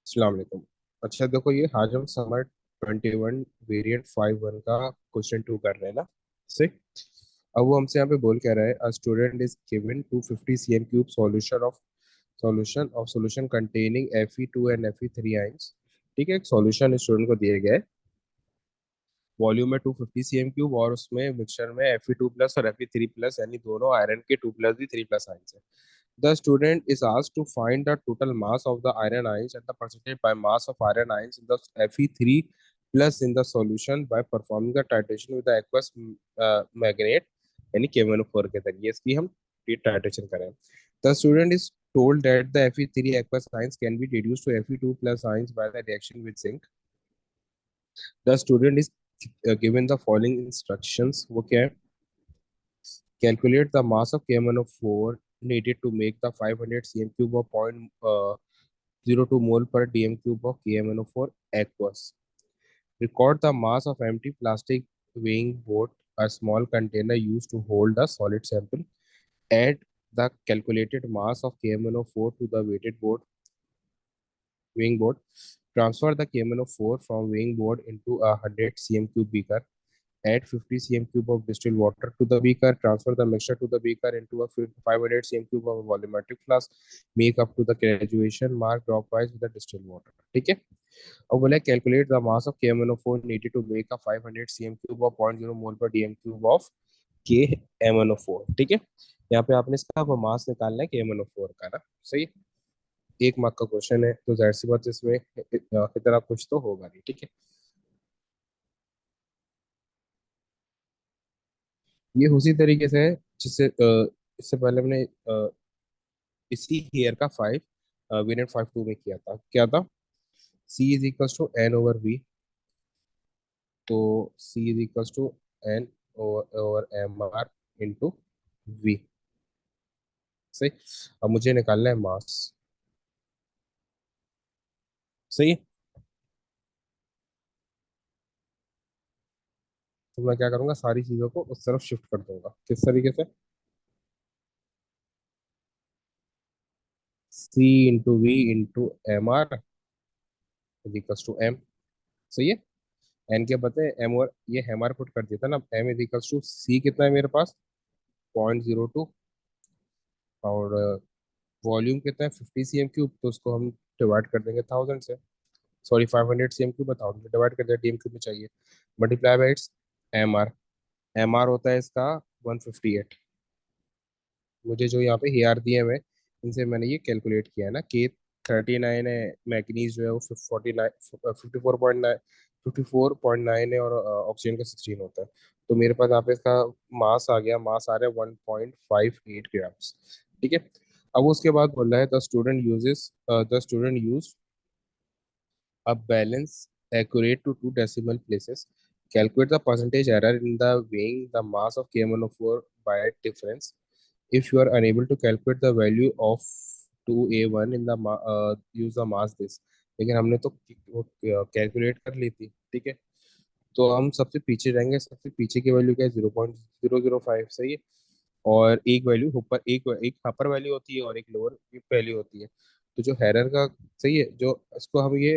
अस्सलाम वालेकुम। अच्छा देखो, ये आज हम समर 21 वेरिएंट 5.1 का क्वेश्चन 2 कर रहे हैं ना। से अब वो हमसे यहाँ पे बोल क्या रहा है, a student is given 250 cm cube solution containing Fe2 and Fe3 ions. ठीक है, एक सॉल्यूशन स्टूडेंट को दिया गया है, वॉल्यूम में 250 cm क्यूब, और उसमें मिक्सचर में Fe2 प्लस और Fe3 प्लस यानी दोनों आयरन के 2 प्लस भी 3 प्लस आयंस है। The student is asked to find the total mass of the iron ions and the percentage by mass of iron ions in the Fe3 plus in the solution by performing the titration with the aqueous magnate यानी KMnO4 के जरिए इसकी हम titration करें। The student is told that the Fe3 aqueous ions can be reduced to Fe2 plus ions by the reaction with zinc. The student is given the following instructions. वो क्या है? Calculate the mass of KMnO4 needed to make the 500 cm cube of 0.02 mole per dm cube of KMnO4 aqueous. Record the mass of empty plastic weighing board, a small container used to hold the solid sample. Add the calculated mass of KMnO4 to the weighing board. Transfer the KMnO4 from weighing board into a 100 cm cube beaker. Add 50 cm cube of distilled water to the beaker. Transfer the mixture to the beaker into a 500 cm cube of volumetric flask. Make up to the graduation mark dropwise with the distilled water. ठीक है। अब बोला calculate the mass of KMnO4 needed to make a 500 cm cube of 0.0 मोल पर dm cube of KMnO4। ठीक है, यहाँ पे आपने इसका मास निकालना है KMnO4 का ना। सही है? एक मार्क का क्वेश्चन है तो जाहिर सी बात है, इसमें इतना कुछ तो होगा नहीं। ठीक है, ये उसी तरीके से है जिससे इससे पहले हमने इसी ईयर का 5 वेरिएंट 5.2 में किया था। क्या था? C is equals to N over V. तो C is equals to N over M R into V. सही। अब मुझे निकालना है मास। सही है, तो मैं क्या करूंगा, सारी चीजों को उस तरफ शिफ्ट कर दूंगा। किस तरीके से? C into V into M R is equals to M. सही है। एन क्या पता है? एम, और ये एम आर पुट कर दिया था ना। एम इज इक्वल्स टू सी कितना है मेरे पास? 0.02। और वॉल्यूम कितना है? 50 cm क्यूब, तो उसको हम डिवाइड कर देंगे 1000 से। सॉरी, 500 cm क्यूब, 1000 से डिवाइड कर दिया, डीएम क्यूब में चाहिए। Multiply by its M R. M R होता है इसका 158। मुझे जो यहाँ पे ए आर दिए हुए हैं, इनसे मैंने ये कैलकुलेट किया है ना। K39 है, मैग्नीज जो है वो 49 54.9 है, और ऑक्सीजन का 16 होता है। तो मेरे पास यहाँ पे इसका मास आ गया, मास आ रहा है 1.58 ग्राम्स। ठीक है। अब उसके बाद बोल रहा है the student use a balance accurate to two decimal places. Calculate the percentage error in the weighing the mass of KMnO4 by difference. If you are unable to calculate the value of 2A1 in the use the mass this। लेकिन हमने तो calculate कर ली थी। ठीक है, तो हम सबसे पीछे जाएंगे। सबसे पीछे की वैल्यू क्या है? 0.005। सही है। और एक वैल्यू ऊपर, एक एक अपर वैल्यू होती है और एक लोअर वैल्यू होती है। तो जो एरर का, सही है, जो इसको हम ये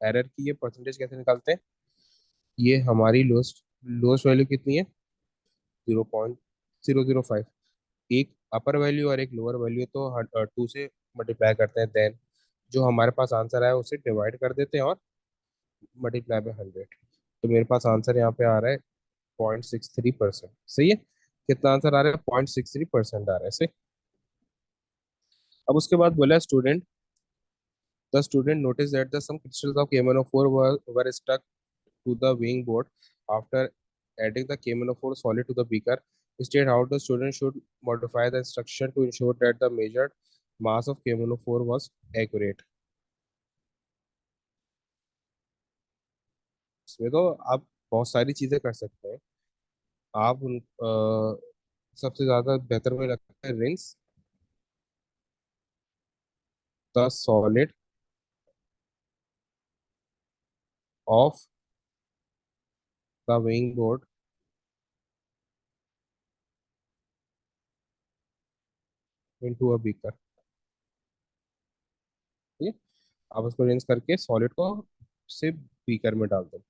एरर की ये परसेंटेज कैसे निकालते हैं? ये हमारी लोएस्ट लोएस्ट वैल्यू कितनी है? 0.005। एक अपर वैल्यू और एक लोअर वैल्यू, तो 2 से मल्टीप्लाई करते हैं, देन जो हमारे पास आंसर आया उसे डिवाइड कर देते हैं और मल्टीप्लाई बाय 100। तो मेरे पास आंसर यहाँ पे आ रहा है 0.63%। सही है। कितना आंसर आ रहा है? 0.63% आ रहा है। सही। अब उसके बाद बोला student, the student notice that the some crystals of KMnO4 were stuck to the weighing board after adding the KMnO4 solid to the beaker. State how the student should modify the instruction to ensure that the measured mass of KMnO4 was accurate. इसमें तो आप बहुत सारी चीजें कर सकते हैं। आप सबसे ज्यादा बेहतर मुझे लगता है rinse the solid of the weighing board into a beaker। ठीक है। आप उसको रिंस करके सॉलिड को से बीकर में डाल दो।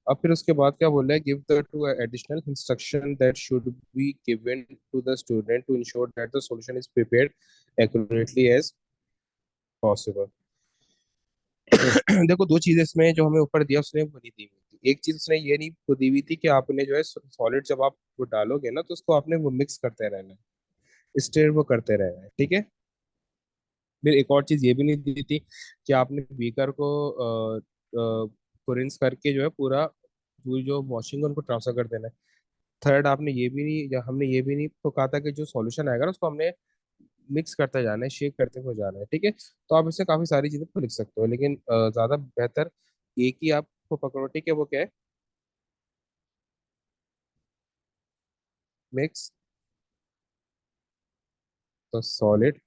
अब फिर उसके बाद क्या बोल रहा है, give the two additional instruction that should be given to the student to ensure that the solution is prepared accurately as possible. देखो दो चीजें इसमें जो हमें ऊपर दिया उसने वो नहीं दी हुई थी। एक चीज उसने ये नहीं दी हुई थी कि आपने जो है सॉलिड जब आप वो डालोगे ना तो उसको आपने वो मिक्स करते रहना है, स्टेर वो करते रहना है, ठीक है। फिर एक और चीज ये भी नहीं दी थी कि आपने बीकर को रिंस करके जो है पूरा पूरी जो वॉशिंग है उनको ट्रांसफर कर देना है। थर्ड आपने ये भी नहीं, या हमने ये भी नहीं तो कहा था कि जो सॉल्यूशन आएगा ना उसको हमने मिक्स करते जाना है, शेक करते हुए जाना है, ठीक है। तो आप इससे काफी सारी चीजें तो लिख सकते हो, लेकिन ज्यादा बेहतर एक ही आपको पकड़ो, ठीक है। वो क्या है, मिक्स तो सॉलिड,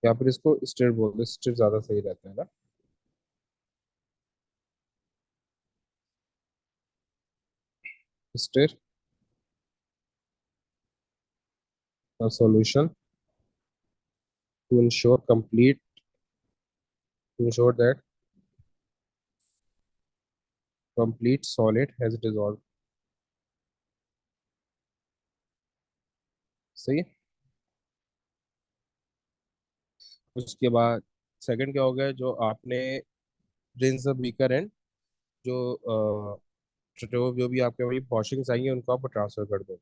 या फिर इसको स्टिर बोल दो, स्टिर ज्यादा सही रहता है ना। Stir solution to ensure complete, to ensure that complete solid has dissolve. सही है। उसके बाद सेकंड क्या हो गया, जो आपने रिंस द बीकर एंड जो जो भी आपके वही वॉशिंग्स आएंगे उनको आप ट्रांसफर कर दो,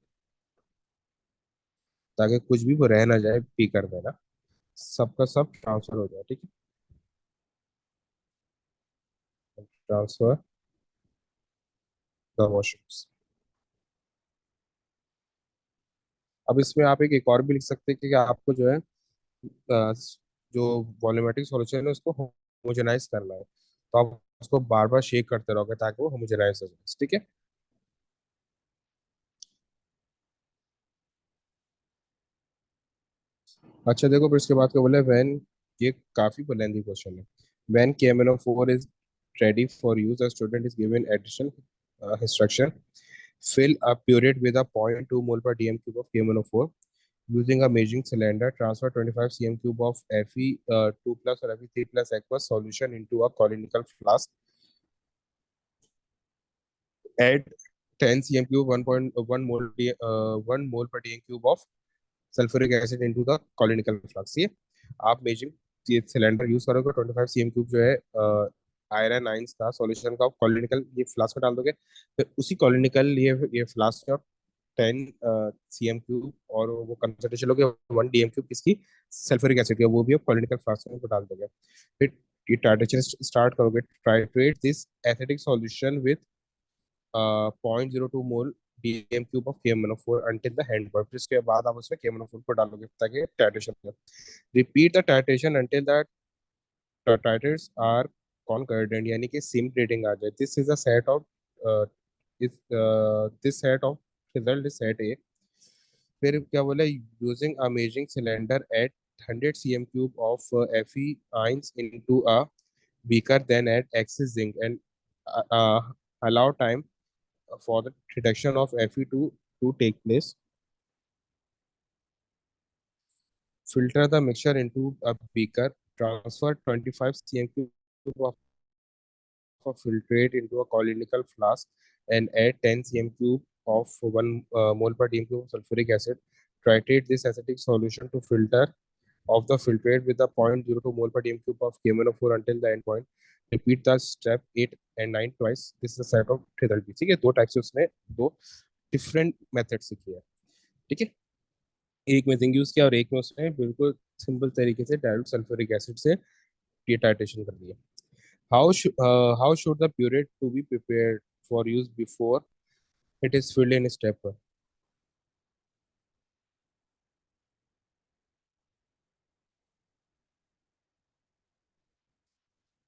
ताकि कुछ भी वो रह ना जाए बीकर में ना, सबका सब ट्रांसफर हो जाए, ठीक है। Transfer the washings. अब इसमें आप एक और भी लिख सकते हैं कि आपको जो है जो वॉल्यूमेट्रिक सॉल्यूशन है उसको होमोजेनाइज करना है, तो आप उसको बार बार शेक करते रहोगे ताकि वो होमोजेनाइज हो जाए, ठीक है। अच्छा देखो फिर इसके बाद क्या बोले, व्हेन, ये काफी लेंथी क्वेश्चन है। When KMnO4 is ready for use, a student is given additional instruction: fill a burette with a 0.2 mole per dm cube of KMnO4 using a measuring cylinder. Transfer 25 cm cube of Fe2 plus or Fe3 plus aqueous solution into a cylindrical flask. Add 10 cm cube 1.1 mole 1 mole per dm cube of sulphuric acid into the conical flask. ये आप मेजिंग ये cylinder use करोगे, 25 CM cube जो है iron ions का solution का कॉलिनिकल ये flask में डाल दोगे। फिर उसी कॉलिनिकल ये फ्लास्क में आप 10 सीएम क्यूब और वो कंसंट्रेशन लोगे 1 डीएम क्यूब किसकी, सल्फ्यूरिक एसिड का, वो भी आप कॉलिनिकल फ्लास्क में डाल दोगे। फिर ये टाइट्रेशन स्टार्ट करोगे, titrate this acidic solution with 0.02 mole DM cube of KMnO4 until the hand point। फिर इसके बाद आप उसमें KMnO4 को डालोगे ताकि टाइट्रेशन हो। Repeat the titration until the titrates are concordant, यानी कि सिम रेटिंग आ जाए। This is a set of this set of result is set ए। फिर क्या बोला, using a measuring cylinder eight 100 cm cube of Fe ions into a beaker, then add excess zinc and allow time for the reduction of Fe2 to take place. Filter the mixture into a beaker. Transfer 25 cm cube of filtrate into a cylindrical flask and add 10 cm cube of 1 mole per dm cube of sulfuric acid. Titrate this acidic solution to filter of the filtrate with a 0.02 mole per dm cube of KMnO4 until the end point. Repeat the step 8 and 9 twice. This is a set of result। ठीक है, दो type से उसने दो different method से किया है, ठीक है। एक में जिंक यूज किया और एक में उसने बिल्कुल सिंपल तरीके से डायल्यूट सल्फ्यूरिक एसिड से टाइट्रेशन कर दिया। How should the burette to be prepared for use before it is filled in step.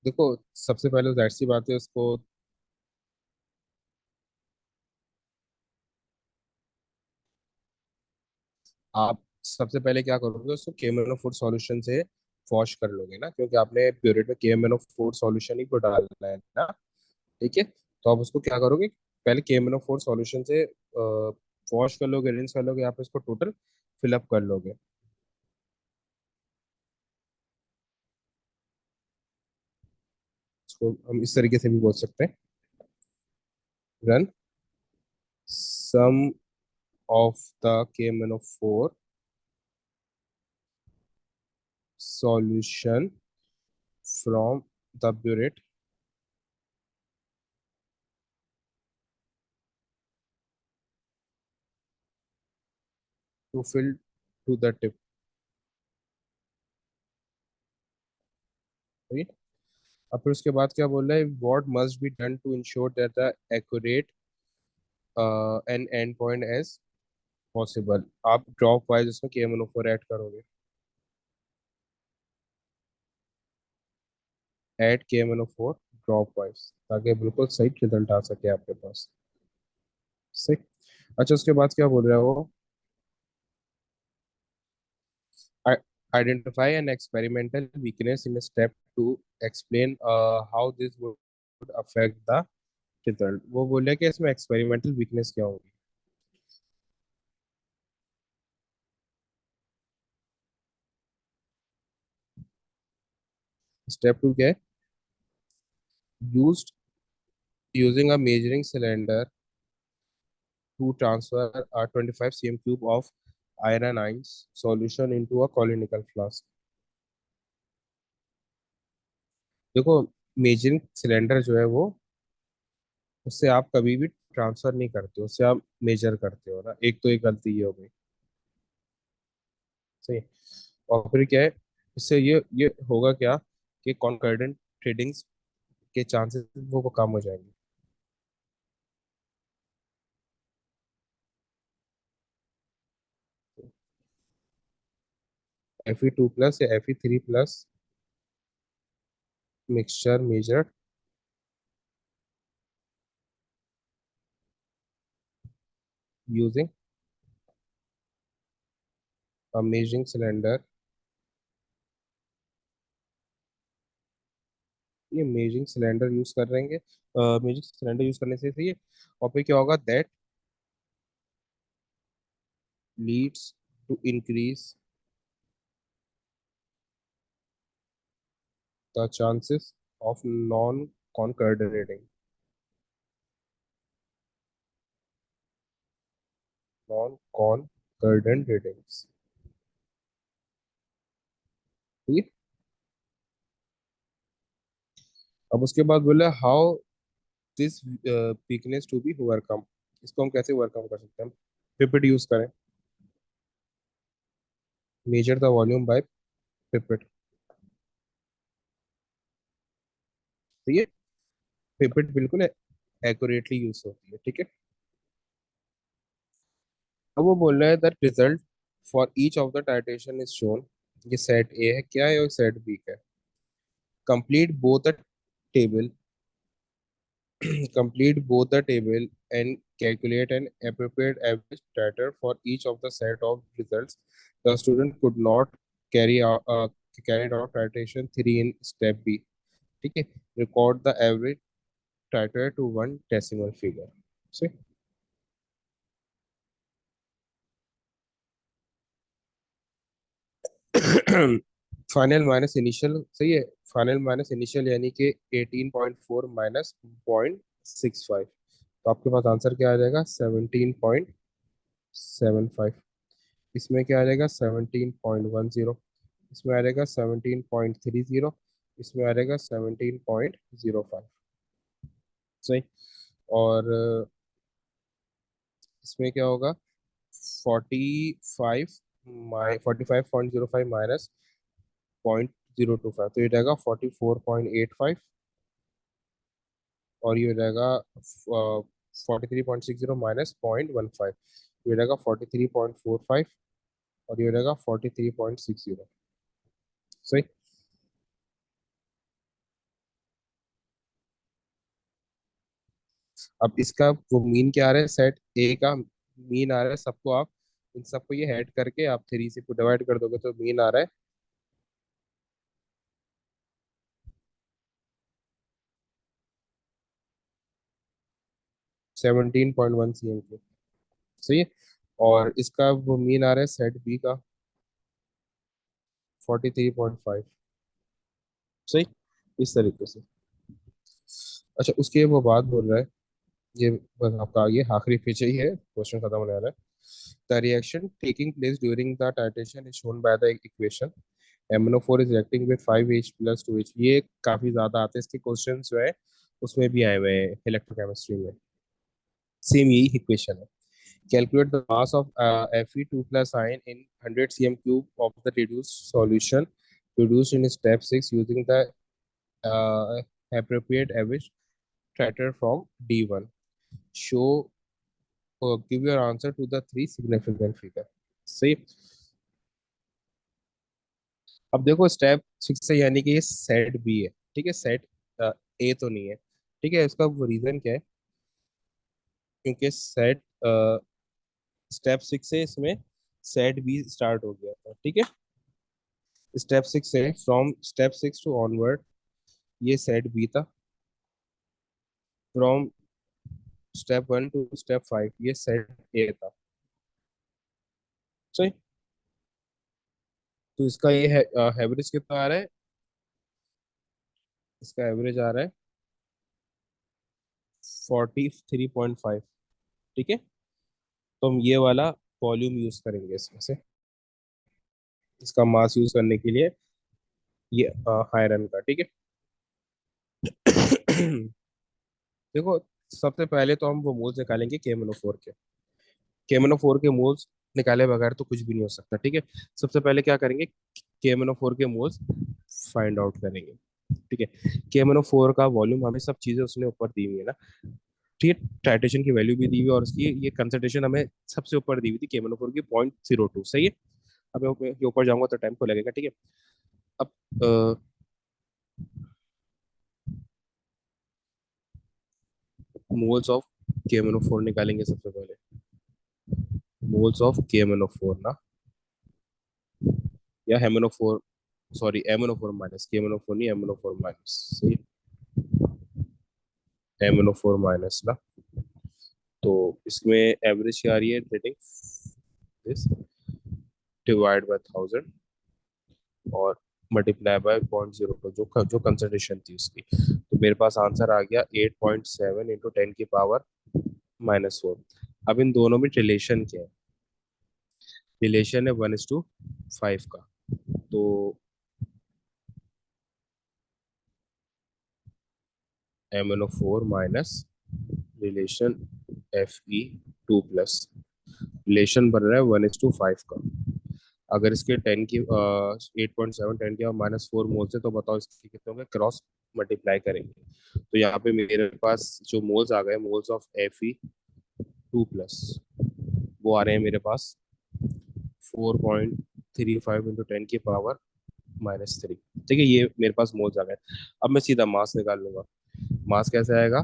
देखो सबसे पहले जाहिर सी बात है उसको आप सबसे पहले क्या करोगे, उसको KMnO4 सॉल्यूशन से वॉश कर लोगे ना, क्योंकि आपने प्योरेट में KMnO4 सॉल्यूशन ही को डालना है ना, ठीक है। तो आप उसको क्या करोगे, पहले KMnO4 सॉल्यूशन से वॉश कर लोगे, रिंस कर लोगे, आप इसको टोटल फिलअप कर लोगे। इसको हम इस तरीके से भी बोल सकते हैं, run some of the KMNO4 solution from the burette to fill to the tip, right? अब फिर उसके बाद क्या बोल रहा है, what must be done to ensure that the accurate and end point as possible। आप ड्रॉप वाइज उसमें KMNO4 ऐड करोगे, ऐड KMNO4 ड्रॉप वाइज, ताकि बिल्कुल सही रिजल्ट आ सके आपके पास। सही। अच्छा, उसके बाद क्या बोल रहा है वो, identify an experimental weakness in a step to explain how this would affect the result। वो बोले कि इसमें एक्सपेरिमेंटल वीकनेस क्या होगी। स्टेप टू क्या है, used using a measuring cylinder to transfer a 25 cm cube of iron ions solution into a colonical flask। देखो, measuring cylinder जो है वो, उससे आप कभी भी ट्रांसफर नहीं करते हो, उससे आप मेजर करते हो ना, एक तो एक गलती ये हो गई। सही। और फिर क्या है, इससे ये होगा क्या, कि कॉन्कर्डेंट ट्रेडिंग्स के चांसेस वो कम हो जाएंगे। Fe2+ या Fe3+ mixture measured using a measuring cylinder। ये मेजरिंग सिलेंडर यूज कर रहेंगे, मेजरिंग सिलेंडर यूज करने से सही है। और फिर क्या होगा, that leads to increase the chances of non concordant, non concordant readings. ठीक है। अब उसके बाद बोला how this weakness to be overcome. इसको हम कैसे ओवरकम कर सकते हैं, हम पिपेट यूज करें, measure the volume by pipette. तो ये पिपेट बिल्कुल एक्यूरेटली यूज होती है, ठीक है। अब वो बोल रहा है that result for each of the titration is shown. ये सेट ए है क्या है और सेट बी का है। Complete both the table, complete both the table and calculate an appropriate average data for each of the set of results। The student could not carry out titration 3 in step B। ठीक है। Record the average titer to one decimal figure। See? Final minus initial, सही है। Final minus initial यानी कि 18.4 minus 0.65, तो आपके पास answer क्या आ जाएगा, 17.75। इसमें क्या आ जाएगा, 17.10। इसमें आ जाएगा 17.30। इसमें आ जाएगा 17.05। सही। और इसमें क्या होगा, 45 45.05 माइनस 0.025, तो ये जाएगा 44.85। और ये हो जाएगा 43.60 माइनस 0.15, ये हो जाएगा 43.45। और ये हो जाएगा 43.60। सही। अब इसका वो मीन क्या आ रहा है, सेट ए का मीन आ रहा है सबको, आप इन सबको ये ऐड करके आप 3 से डिवाइड कर दोगे तो मीन आ रहा है 17.1 cm के। सही है। और इसका वो मीन आ रहा है सेट बी का 43.5। सही। इस तरीके से। अच्छा, उसके वो बात बोल रहा है, ये बस आपका ये आखिरी पेज ही है, क्वेश्चन खत्म होने वाला है। The reaction taking place during the titration is shown by the equation MnO4 is reacting with 5H plus 2H। ये काफी ज्यादा आते हैं इसके क्वेश्चन जो है, उसमें भी आए हुए हैं इलेक्ट्रोकेमिस्ट्री में। सेम यही इक्वेशन है। Calculate the mass of Fe2 plus ion in 100 cm cube of the reduced solution produced in step 6 using the uh, appropriate average factor from D1. Show give your answer to the three significant figure। सही। अब देखो step 6 से यानी कि ये set B है, ठीक है, सेट ए तो नहीं है। ठीक है, इसका वो रीजन क्या है, क्योंकि सेट स्टेप 6 से इसमें सेट बी स्टार्ट हो गया था। ठीक है, स्टेप 6 से, फ्रॉम स्टेप 6 टू ऑनवर्ड ये सेट बी था। फ्रॉम स्टेप 1 टू स्टेप 5 ये सेट ए था। सही। तो इसका ये है एवरेज कितना आ रहा है, इसका एवरेज आ रहा है 43.5। ठीक है, तो हम ये वाला वॉल्यूम यूज करेंगे इसमें से, इसका मास यूज करने के लिए, ये आयरन का। ठीक है। देखो, सबसे पहले तो हम वो मोल्स निकालेंगे KMnO4 के। KMnO4 के मोल्स निकाले बगैर तो कुछ भी नहीं हो सकता। ठीक है, सबसे पहले क्या करेंगे, KMnO4 के मोल्स फाइंड आउट करेंगे। ठीक है, KMnO4 का वॉल्यूम, हमें सब चीजें उसने ऊपर दी हुई है ना। ठीक है, टाइटेशन की वैल्यू भी दी हुई है और उसकी ये कंसंट्रेशन हमें सबसे ऊपर दी हुई थी KMnO4 की 0.02। सही है। अब मैं ये ऊपर जाऊंगा तो टाइम को लगेगा। ठीक है, अब मोल्स ऑफ KMnO4 निकालेंगे सबसे पहले। मोल्स ऑफ KMnO4 ना, या हेमनोफोर, सॉरी MnO4 माइनस, KMnO4 नहीं, MnO4 माइनस। सही, MnO4 माइनस ना। तो इसमें एवरेज क्या आ रही है रेटिंग, दिस डिवाइड बाय 1000 और मल्टीप्लाई बाय 0.02, जो कंसंट्रेशन थी उसकी। तो मेरे पास आंसर आ गया 8.7 इंटू 10 की पावर -4। अब इन दोनों में रिलेशन क्या है, रिलेशन है 1:5 का। तो MnO4 minus relation Fe2 plus, relation बन रहा है 1:5 का। अगर इसके 8.7 10 के -4 मोल्स है, तो बताओ इसके कितने होंगे, क्रॉस मल्टीप्लाई करेंगे। तो यहाँ पे मेरे पास जो मोल्स आ गए, मोल्स ऑफ Fe2 प्लस, वो आ रहे हैं मेरे पास 4.35 इंटू 10 की पावर -3। ठीक है, ये मेरे पास मोल्स आ गए। अब मैं सीधा मास निकाल लूंगा। मास कैसे आएगा,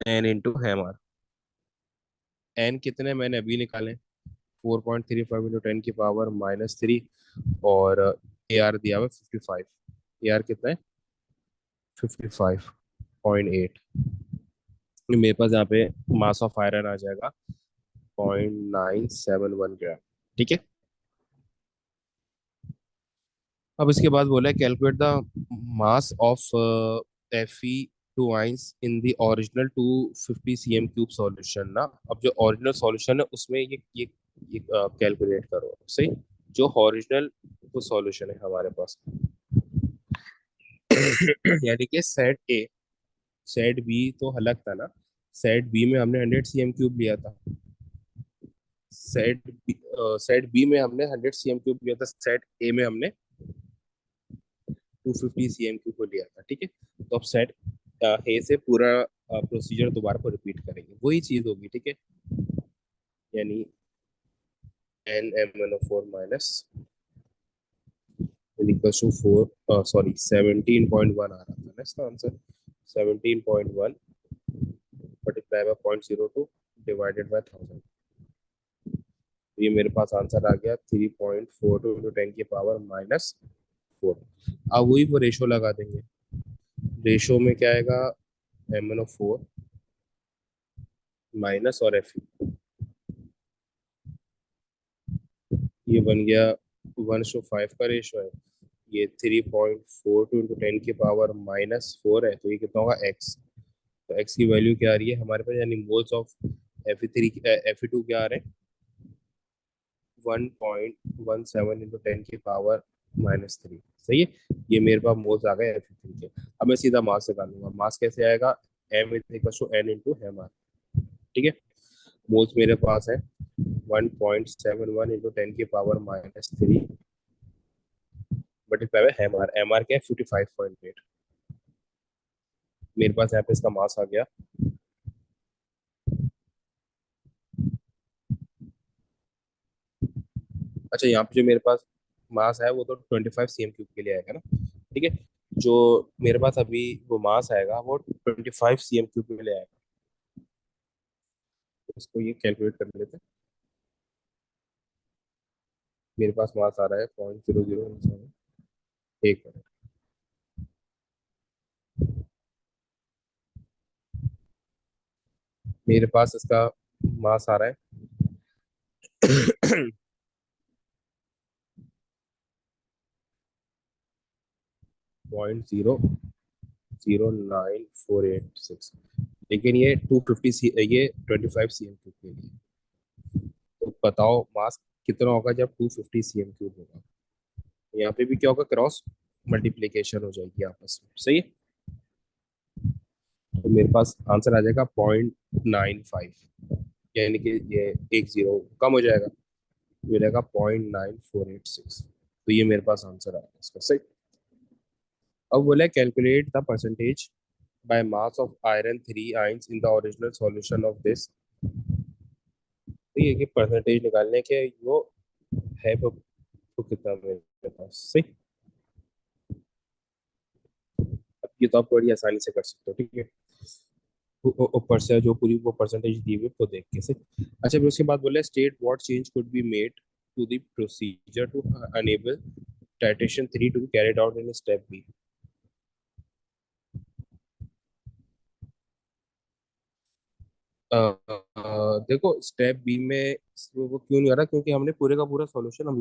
N into M R. N कितने मैंने अभी निकाले, 4.35 इंटू 10 की पावर -3, और ए आर दिया हुआ 55। ए आर कितना है, 55.8। मेरे पास यहाँ पे मास ऑफ आयरन आ जाएगा 0.971 ग्राम। ठीक है, अब इसके बाद बोला है calculate the mass of Fe2 in the original 250 cm³ solution ना। अब जो ओरिजिनल सॉल्यूशन है उसमें ये कैलकुलेट करो। सही, जो ओरिजिनल वो सॉल्यूशन है हमारे पास। यानी कि सेट ए, सेट बी तो अलग था ना। सेट बी में हमने 100 cm³ लिया था, सेट बी में हमने 100 cm³ लिया था, सेट ए में हमने 250 cm³ को लिया था। ठीक है, तो अब सेट ए से पूरा प्रोसीजर दोबारा को रिपीट करेंगे, वही चीज होगी। ठीक है, यानी NMnO4 माइनस इक्वल्स टू 17.1 आ रहा था ना इसका answer, 17.1 multiply by 0.02 divided by 1000। तो ये मेरे पास आंसर आ गया 3.42 इंटू 10 की पावर -4। अब वही वो रेशो लगा देंगे। रेशो में क्या आएगा, MnO4 माइनस और Fe, ये बन गया 1:5 का रेशो है। ये 3.42 × 10⁻⁻4 है, तो ये कितना होगा एक्स। तो एक्स की वैल्यू क्या आ रही है हमारे पास, यानी मोल्स ऑफ Fe2 क्या आ रहे हैं, 1.17 × 10⁻³ सही है। ये मेरे पास मोल्स आ गए Fe3 के। अब मैं सीधा मास निकालूंगा, मास कैसे आएगा, M=N×M। ठीक है, मोल्स मेरे पास है 1.71 × 10⁻³ मल्टीप्लाई बाय एम आर क्या है 55.8। मेरे पास यहाँ पे इसका मास आ गया। अच्छा, यहाँ पे जो मेरे पास मास है वो तो 25 cm³ के लिए आएगा ना। ठीक है, जो मेरे पास अभी वो मास आएगा वो 25 cm³ के लिए आएगा। तो इसको ये कैलकुलेट कर लेते हैं। मेरे पास मास आ रहा है 0.0017। एक मिनट। मेरे पास इसका मास आ रहा है 0.009486, लेकिन ये 250 ये 25 cm³ के लिए। तो बताओ मास कितना होगा जब 250 cm³ होगा। यहाँ पे भी क्या होगा, क्रॉस मल्टीप्लीकेशन हो जाएगी आपस में, सही है। तो मेरे पास आंसर आ जाएगा 0.95, यानी कि ये एक जीरो कम हो जाएगा, ये रहेगा 0.9486। तो ये मेरे पास आंसर आया इसका, सही। अब बोला calculate the percentage by mass of iron 3 ions in the original solution of this. तो ये कि परसेंटेज निकालने के वो है वो कितना मेरे पास, सही। अब ये तो आप बड़ी आसानी से कर सकते हो, ठीक है। ऊपर से जो पूरी वो परसेंटेज दी हुई है, वो देख के से। अच्छा, फिर उसके बाद बोले state what change could be made to the procedure to enable titration 3 to be carried out in step B. देखो स्टेप बी में वो क्यों नहीं आ रहा, क्योंकि हमने पूरे का पूरा सॉल्यूशन हम